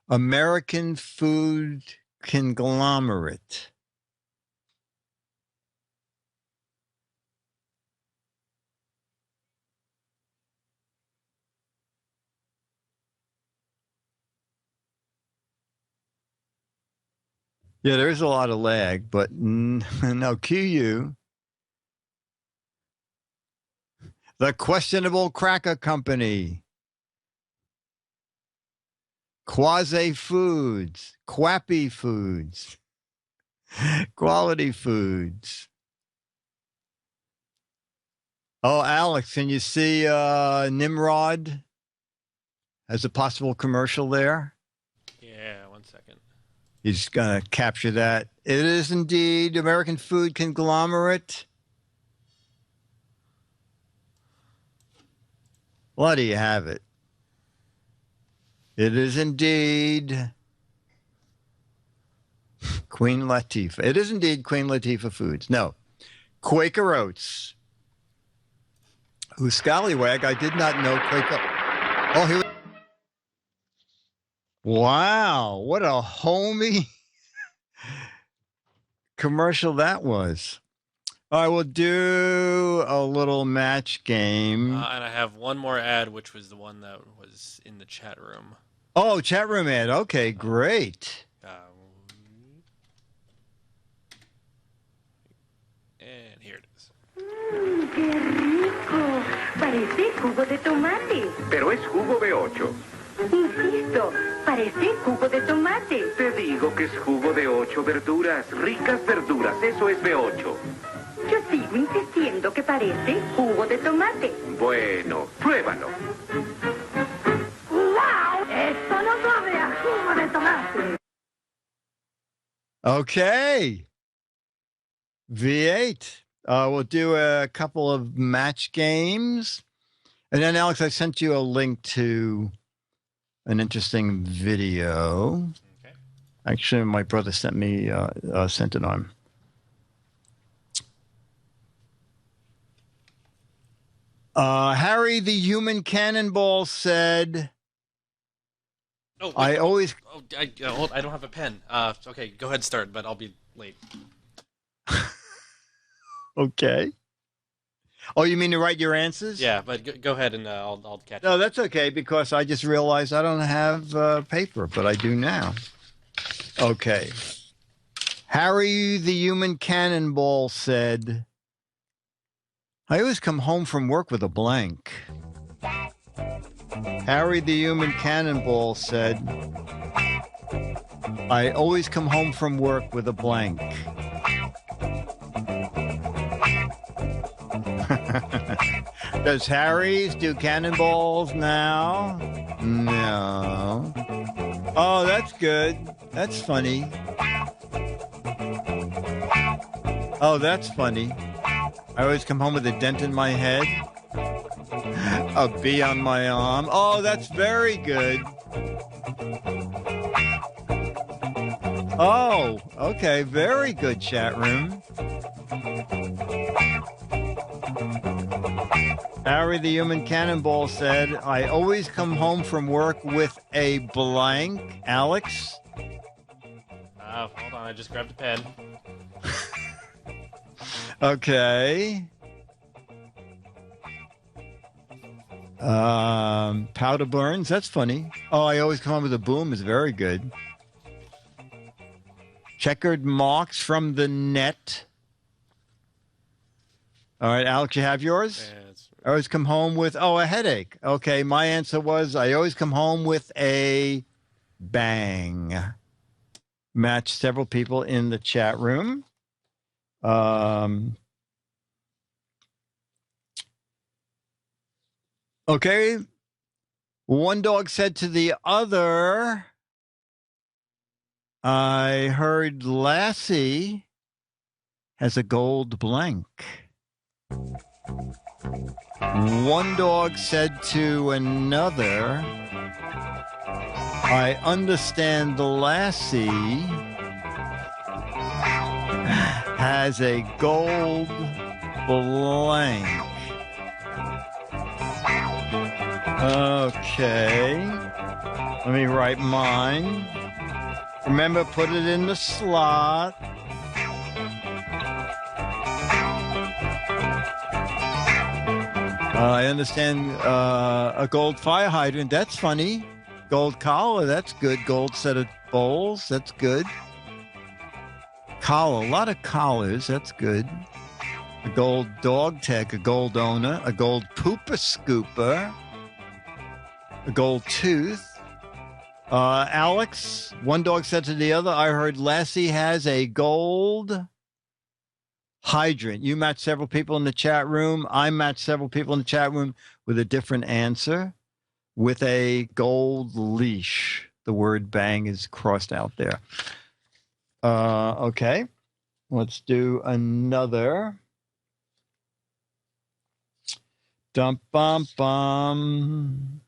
[SPEAKER 2] American Food Conglomerate. Yeah, there is a lot of lag, but no, QU. The Questionable Cracker Company. Quasi Foods. Quappy Foods. Quality Foods. Oh, Alex, can you see Nimrod as a possible commercial there?
[SPEAKER 3] Yeah, 1 second.
[SPEAKER 2] He's going to capture that. It is indeed American food conglomerate. Well, do you have it? It is indeed Queen Latifah. It is indeed Queen Latifah Foods. No, Quaker Oats. Who scallywag? I did not know Quaker. Oh, here. Wow, what a homey commercial that was. I will do a little match game.
[SPEAKER 3] And I have one more ad, which was the one that was in the chat room.
[SPEAKER 2] Oh, chat room ad. Okay, great.
[SPEAKER 3] And here it is.
[SPEAKER 10] ¡Qué rico! Parece jugo de tomate.
[SPEAKER 11] Pero es jugo B8.
[SPEAKER 10] Insisto, parece jugo de tomate.
[SPEAKER 11] Te digo que es jugo de 8 verduras, ricas verduras. Eso es B8.
[SPEAKER 10] Yo sigo insistiendo que parece jugo de tomate.
[SPEAKER 11] Bueno, pruébalo.
[SPEAKER 10] ¡Wow! Esto no sabe a jugo de tomate.
[SPEAKER 2] Okay. V8. We'll do a couple of match games. And then, Alex, I sent you a link to an interesting video.
[SPEAKER 3] Okay.
[SPEAKER 2] Actually, my brother sent it on. Harry the Human Cannonball said,
[SPEAKER 3] Oh, wait,
[SPEAKER 2] I always...
[SPEAKER 3] I don't have a pen. Okay, go ahead and start, but I'll be late.
[SPEAKER 2] Okay. Oh, you mean to write your answers?
[SPEAKER 3] Yeah, but go ahead and I'll catch
[SPEAKER 2] No,
[SPEAKER 3] up.
[SPEAKER 2] that's okay, because I just realized I don't have paper, but I do now. Okay. Harry the Human Cannonball said, I always come home from work with a blank. Harry the Human Cannonball said, I always come home from work with a blank. Does Harry's do cannonballs now? No. Oh, that's good. That's funny. Oh, that's funny. I always come home with a dent in my head. A bee on my arm. Oh, that's very good. Oh, okay. Very good, chat room. Harry the Human Cannonball said, I always come home from work with a blank. Alex?
[SPEAKER 3] Hold on, I just grabbed a pen.
[SPEAKER 2] Okay. Powder burns, that's funny. Oh, I always come home with a boom is very good. Checkered marks from the net. All right, Alex, you have yours?
[SPEAKER 3] Yeah,
[SPEAKER 2] I always come home with, a headache. Okay, my answer was, I always come home with a bang. Matched several people in the chat room. Okay. One dog said to the other, I heard Lassie has a gold blank. One dog said to another, I understand the Lassie has a gold blank. Okay. Let me write mine. Remember, put it in the slot. I understand a gold fire hydrant. That's funny. Gold collar. That's good. Gold set of bowls. That's good. Collar. A lot of collars. That's good. A gold dog tag. A gold owner. A gold pooper scooper. A gold tooth. Alex, one dog said to the other, I heard Lassie has a gold hydrant. You matched several people in the chat room. I matched several people in the chat room with a different answer. with a gold leash. The word bang is crossed out there. Okay. Let's do another. Dum bum bum.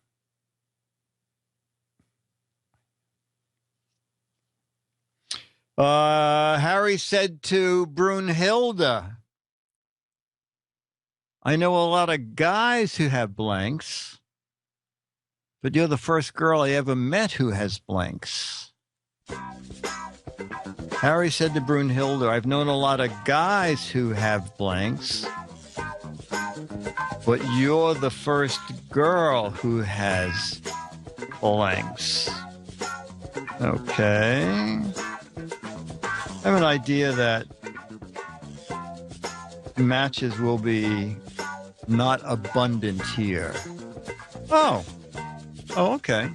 [SPEAKER 2] Harry said to Brunhilde, I know a lot of guys who have blanks, but you're the first girl I ever met who has blanks. Harry said to Brunhilde, I've known a lot of guys who have blanks, but you're the first girl who has blanks. Okay. I have an idea that matches will be not abundant here. Oh, okay.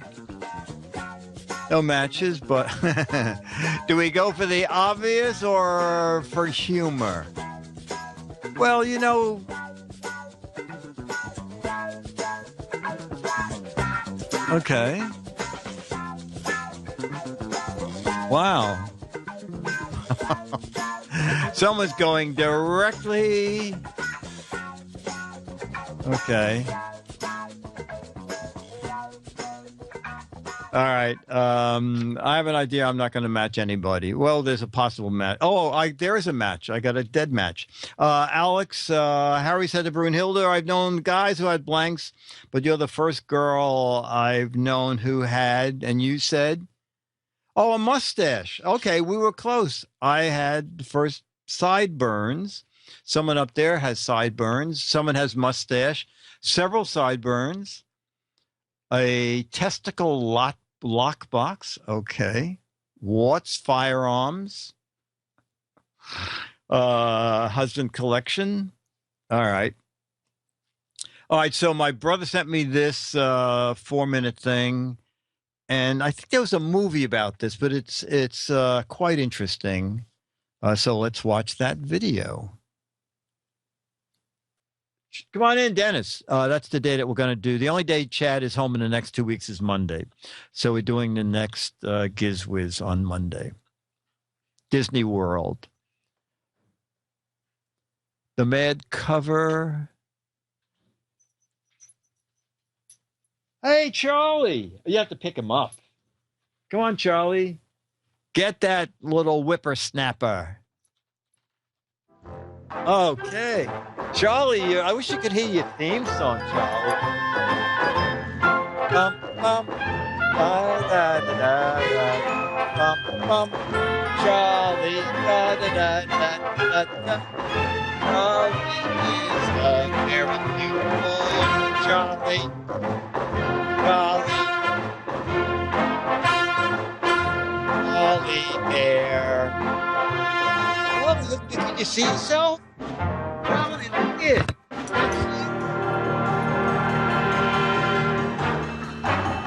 [SPEAKER 2] No matches, but do we go for the obvious or for humor? Well, you know, okay. Wow. Someone's going directly. Okay. All right. I have an idea. I'm not going to match anybody. Well, there's a possible match. Oh, there is a match. I got a dead match. Alex, Harry said to Brunhilde, I've known guys who had blanks, but you're the first girl I've known who had, and you said, oh, a mustache. Okay, we were close. I had first sideburns. Someone up there has sideburns. Someone has mustache. Several sideburns. A testicle lockbox. Okay. What's firearms? Husband collection. All right. All right. So my brother sent me this 4-minute thing. And I think there was a movie about this, but it's quite interesting. So let's watch that video. Come on in, Dennis. That's the day that we're going to do. The only day Chad is home in the next 2 weeks is Monday. So we're doing the next GizWiz on Monday. Disney World. The Mad Cover. Hey, Charlie. You have to pick him up. Come on, Charlie. Get that little whippersnapper. Okay. Charlie, I wish you could hear your theme song, Charlie. Bum, bum, da, da, da, da, bum, bum. Charlie, da, da, da, da, da, da. Charlie is a very beautiful Charlie. Charlie Bear. Oh, look, can you see yourself? Charlie, look it.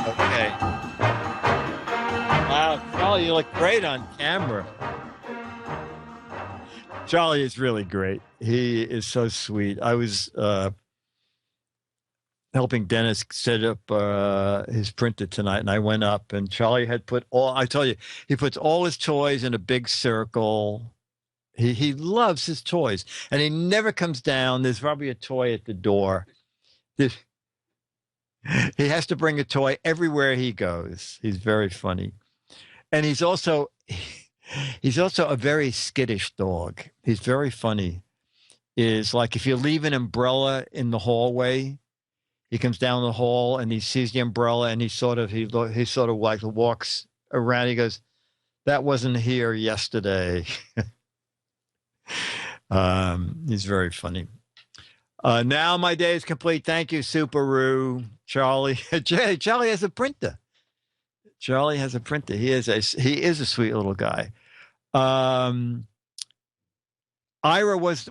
[SPEAKER 2] Okay. Wow, Charlie, you look great on camera. Charlie is really great. He is so sweet. I was helping Dennis set up his printer tonight, and I went up, and Charlie had put I tell you, he puts all his toys in a big circle. He loves his toys, and he never comes down. There's probably a toy at the door. He has to bring a toy everywhere he goes. He's very funny. And he's also a very skittish dog. He's very funny. Is like if you leave an umbrella in the hallway, he comes down the hall and he sees the umbrella and he sort of like walks around. He goes, "That wasn't here yesterday." He's very funny. Now my day is complete. Thank you, Subaru. Charlie. Charlie has a printer. Charlie has a printer. He is a sweet little guy. Ira was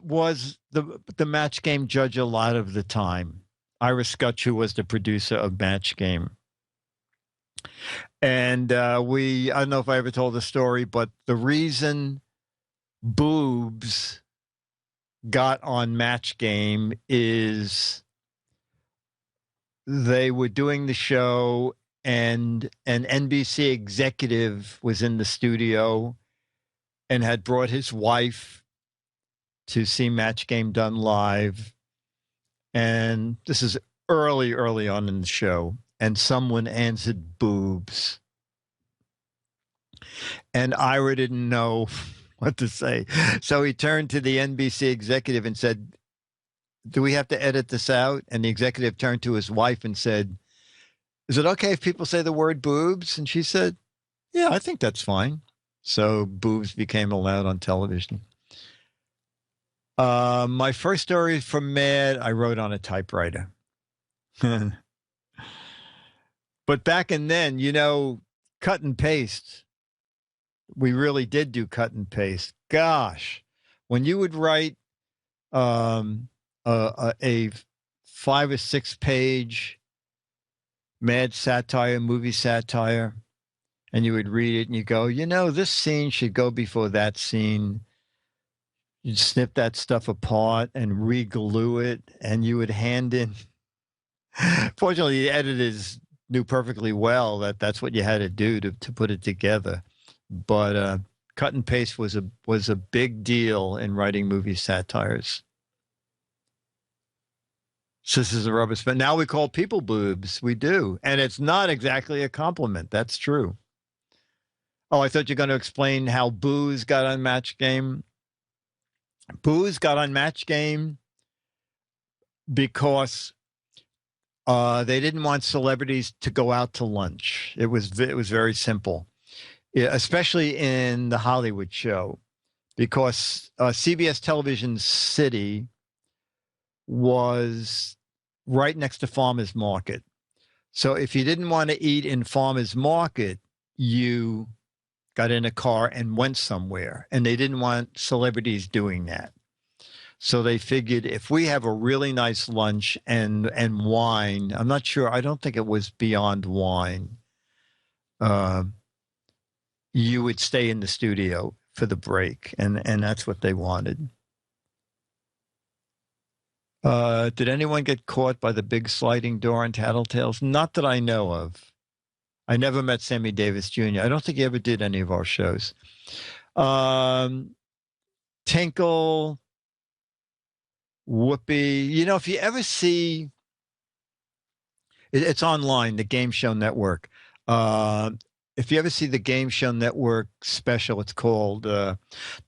[SPEAKER 2] the Match Game judge a lot of the time. Ira Scutch, who was the producer of Match Game. And I don't know if I ever told the story, but the reason Boobs got on Match Game is they were doing the show, and an NBC executive was in the studio and had brought his wife to see Match Game done live. And this is early on in the show. And someone answered boobs. And Ira didn't know what to say. So he turned to the NBC executive and said, do we have to edit this out? And the executive turned to his wife and said, is it okay if people say the word boobs? And she said, yeah, I think that's fine. So boobs became allowed on television. My first story from Mad, I wrote on a typewriter. But back in then, cut and paste. We really did do cut and paste. Gosh, when you would write a 5 or 6 page Mad satire, movie satire, and you would read it and you go, this scene should go before that scene. You'd snip that stuff apart and re-glue it, and you would hand in. Fortunately, the editors knew perfectly well that that's what you had to do to put it together. But cut and paste was a big deal in writing movie satires. Sisters of Rubber Span. Now we call people boobs. We do. And it's not exactly a compliment. That's true. Oh, I thought you were going to explain how Booze got on Match Game. Booze got on Match Game because they didn't want celebrities to go out to lunch. It was very simple, especially in the Hollywood show, because CBS Television City was right next to Farmers Market. So if you didn't want to eat in Farmers Market, you got in a car and went somewhere. And they didn't want celebrities doing that. So they figured if we have a really nice lunch and wine, I'm not sure, I don't think it was beyond wine, you would stay in the studio for the break. And that's what they wanted. Did anyone get caught by the big sliding door in Tattletales? Not that I know of. I never met Sammy Davis Jr. I don't think he ever did any of our shows. Tinkle, Whoopi. If you ever see, it's online, the Game Show Network. If you ever see the Game Show Network special, it's called The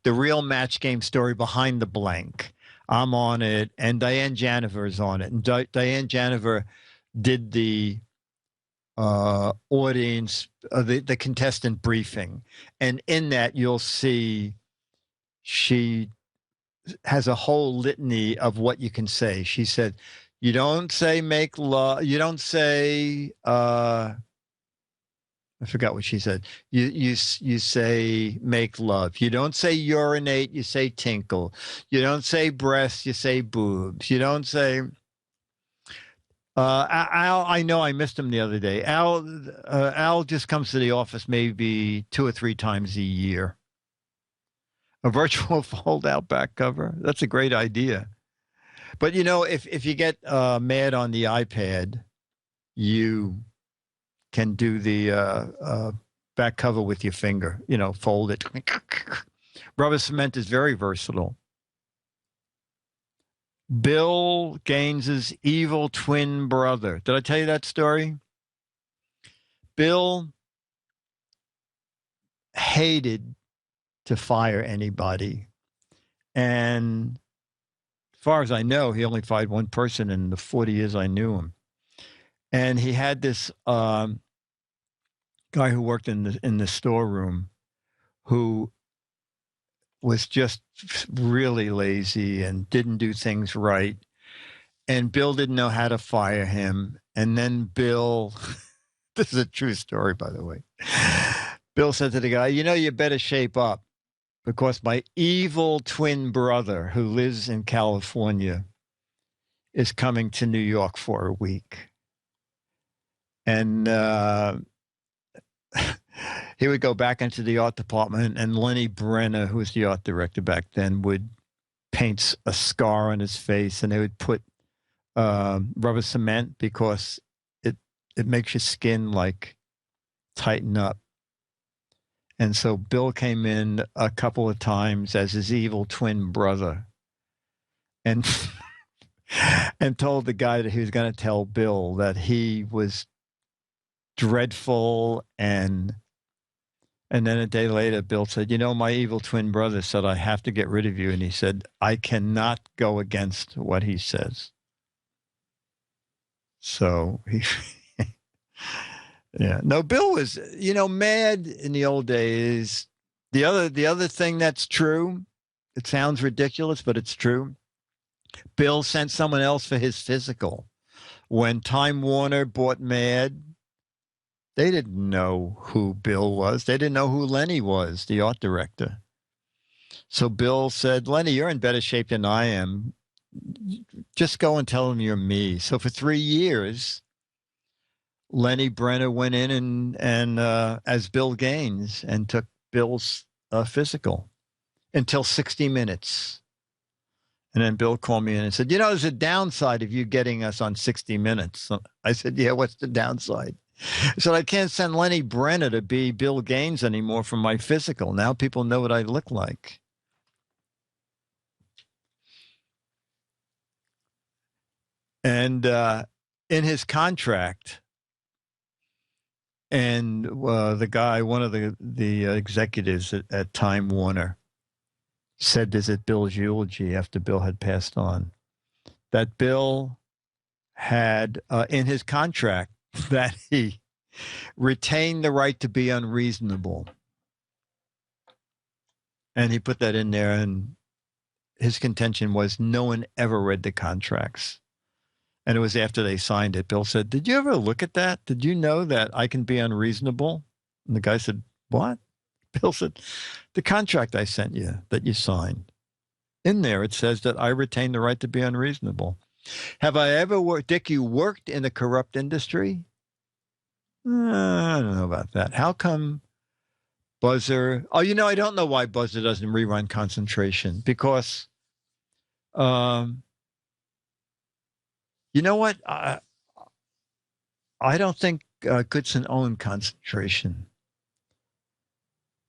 [SPEAKER 2] Real Match Game Story Behind the Blank. I'm on it, and Diane Janiver is on it. And Diane Janiver did the audience, the contestant briefing. And in that, you'll see she has a whole litany of what you can say. She said, you don't say make love, you don't say, I forgot what she said. You say make love. You don't say urinate, you say tinkle. You don't say breasts, you say boobs. You don't say Al, I know I missed him the other day. Al just comes to the office maybe 2 or 3 times a year. A virtual fold-out back cover. That's a great idea. But if you get Mad on the iPad, you can do the back cover with your finger, fold it. Rubber cement is very versatile. Bill Gaines's evil twin brother. Did I tell you that story? Bill hated to fire anybody. And as far as I know, he only fired one person in the 40 years I knew him. And he had this guy who worked in the storeroom who was just really lazy and didn't do things right. And Bill didn't know how to fire him. And then Bill, this is a true story, by the way. Bill said to the guy, you better shape up because my evil twin brother who lives in California is coming to New York for a week. And he would go back into the art department, and Lenny Brenner, who was the art director back then, would paint a scar on his face, and they would put rubber cement because it makes your skin like tighten up. And so Bill came in a couple of times as his evil twin brother and and told the guy that he was going to tell Bill that he was dreadful. And then a day later, Bill said, my evil twin brother said, I have to get rid of you. And he said, I cannot go against what he says. So he... Yeah. No, Bill was, mad in the old days. The other thing that's true, it sounds ridiculous, but it's true. Bill sent someone else for his physical. When Time Warner bought Mad, they didn't know who Bill was. They didn't know who Lenny was, the art director. So Bill said, Lenny, you're in better shape than I am. Just go and tell him you're me. So for 3 years, Lenny Brenner went in and as Bill Gaines and took Bill's physical until 60 minutes. And then Bill called me in and said, there's a downside of you getting us on 60 minutes. So I said, yeah, what's the downside? He said, I can't send Lenny Brenner to be Bill Gaines anymore for my physical. Now people know what I look like. And in his contract, and the guy, one of the executives at Time Warner, said this at Bill's eulogy after Bill had passed on, that Bill had in his contract that he retained the right to be unreasonable. And he put that in there, and his contention was no one ever read the contracts. And it was after they signed it. Bill said, did you ever look at that? Did you know that I can be unreasonable? And the guy said, what? Bill said, the contract I sent you that you signed. In there, it says that I retain the right to be unreasonable. Have I ever worked? Dick, you worked in a corrupt industry? I don't know about that. How come Buzzer? Oh, I don't know why Buzzer doesn't rerun Concentration. Because... you know what? I don't think Goodson owned Concentration.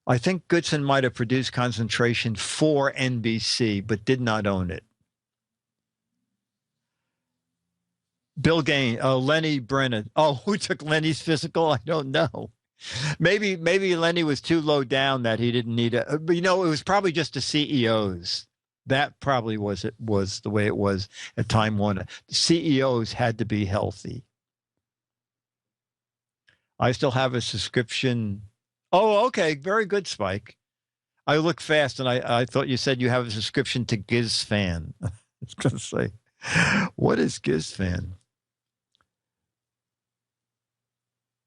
[SPEAKER 2] I think Goodson might have produced Concentration for NBC, but did not own it. Bill Gaines, Lenny Brennan. Oh, who took Lenny's physical? I don't know. Maybe Lenny was too low down that he didn't need it. But it was probably just the CEOs. That probably was the way it was at Time Warner. The CEOs had to be healthy. I still have a subscription. Oh, okay. Very good, Spike. I look fast, and I thought you said you have a subscription to GizFan. I was going to say, what is GizFan?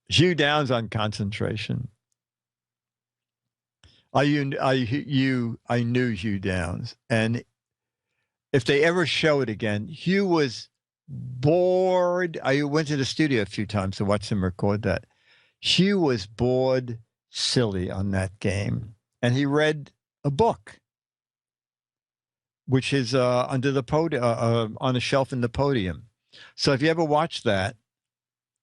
[SPEAKER 2] Hugh Downs on Concentration. I knew Hugh Downs, and if they ever show it again, Hugh was bored. I went to the studio a few times to watch him record that. Hugh was bored silly on that game, and he read a book, which is under the podium, on a shelf in the podium. So if you ever watch that,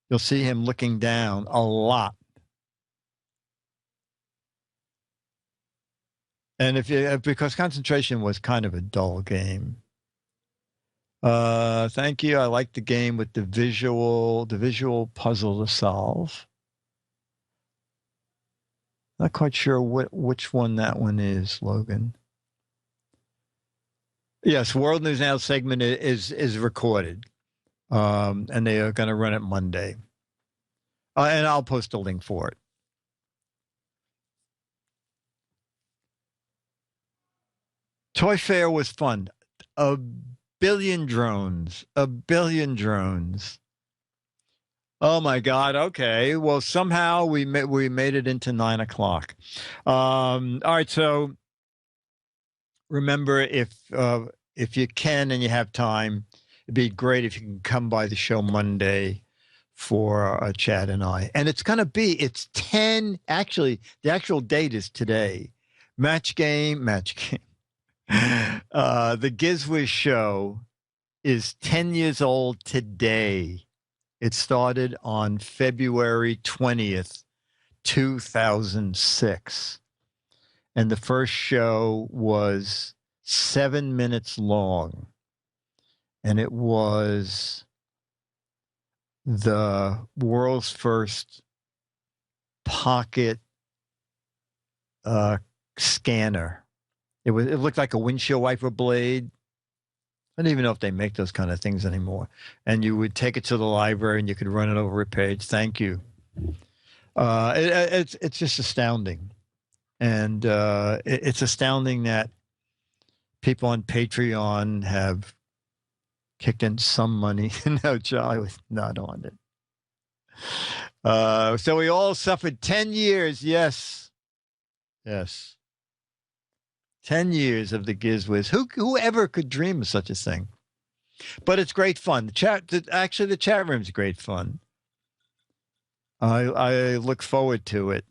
[SPEAKER 2] you'll see him looking down a lot. And because Concentration was kind of a dull game. Thank you. I like the game with the visual puzzle to solve. Not quite sure which one that one is, Logan. Yes, World News Now segment is recorded, and they are going to run it Monday. And I'll post a link for it. Toy Fair was fun. A billion drones. Oh my God. Okay. Well, somehow we made it into 9 o'clock. All right. So remember, if you can and you have time, it'd be great if you can come by the show Monday for Chad and I. And it's it's 10. Actually, the actual date is today. Match game. The GizFiz show is 10 years old today. It started on February 20th, 2006. And the first show was 7 minutes long. And it was the world's first pocket scanner. It looked like a windshield wiper blade. I don't even know if they make those kind of things anymore. And you would take it to the library and you could run it over a page. Thank you. It's just astounding. And it's astounding that people on Patreon have kicked in some money. No, Charlie was not on it. So we all suffered 10 years. Yes. 10 years of the GizWiz. Whoever could dream of such a thing? But it's great fun. The chat room's great fun. I look forward to it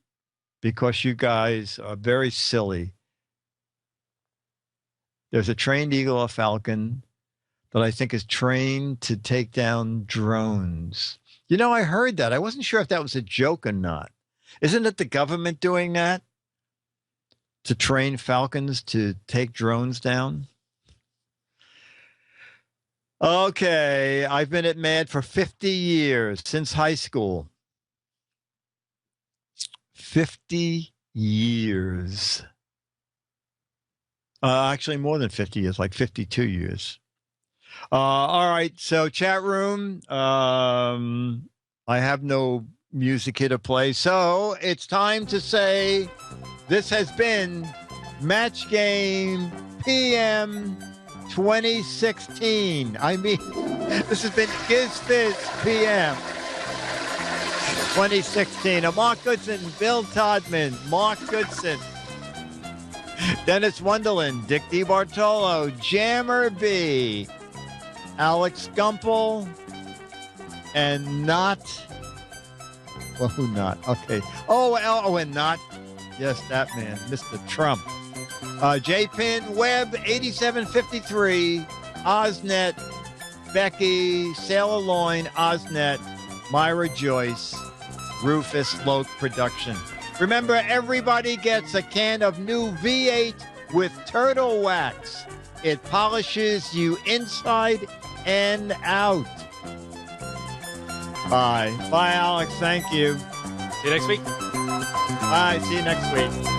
[SPEAKER 2] because you guys are very silly. There's a trained eagle or falcon that I think is trained to take down drones. You know, I heard that. I wasn't sure if that was a joke or not. Isn't it the government doing that? To train falcons to take drones down? Okay, I've been at MAD for 50 years, since high school. 50 years. Actually, more than 50 years, like 52 years. All right, so chat room. I have no music here to play, so it's time to say this has been Match Game PM 2016. I mean, this has been GizFiz PM 2016. Mark Goodson, Bill Todman, Mark Goodson, Dennis Wonderland, Dick DeBartolo, Jammer B, Alex Gumpel, and not. Well, who not? Okay. Oh, and not. Yes, that man, Mr. Trump. J-Pin, Webb, 8753, Oznet, Becky, Sailor Loin, Oznet, Myra Joyce, Rufus Loke Production. Remember, everybody gets a can of new V8 with turtle wax. It polishes you inside and out. Bye. Bye, Alex. Thank you.
[SPEAKER 3] See you next week.
[SPEAKER 2] Bye. See you next week.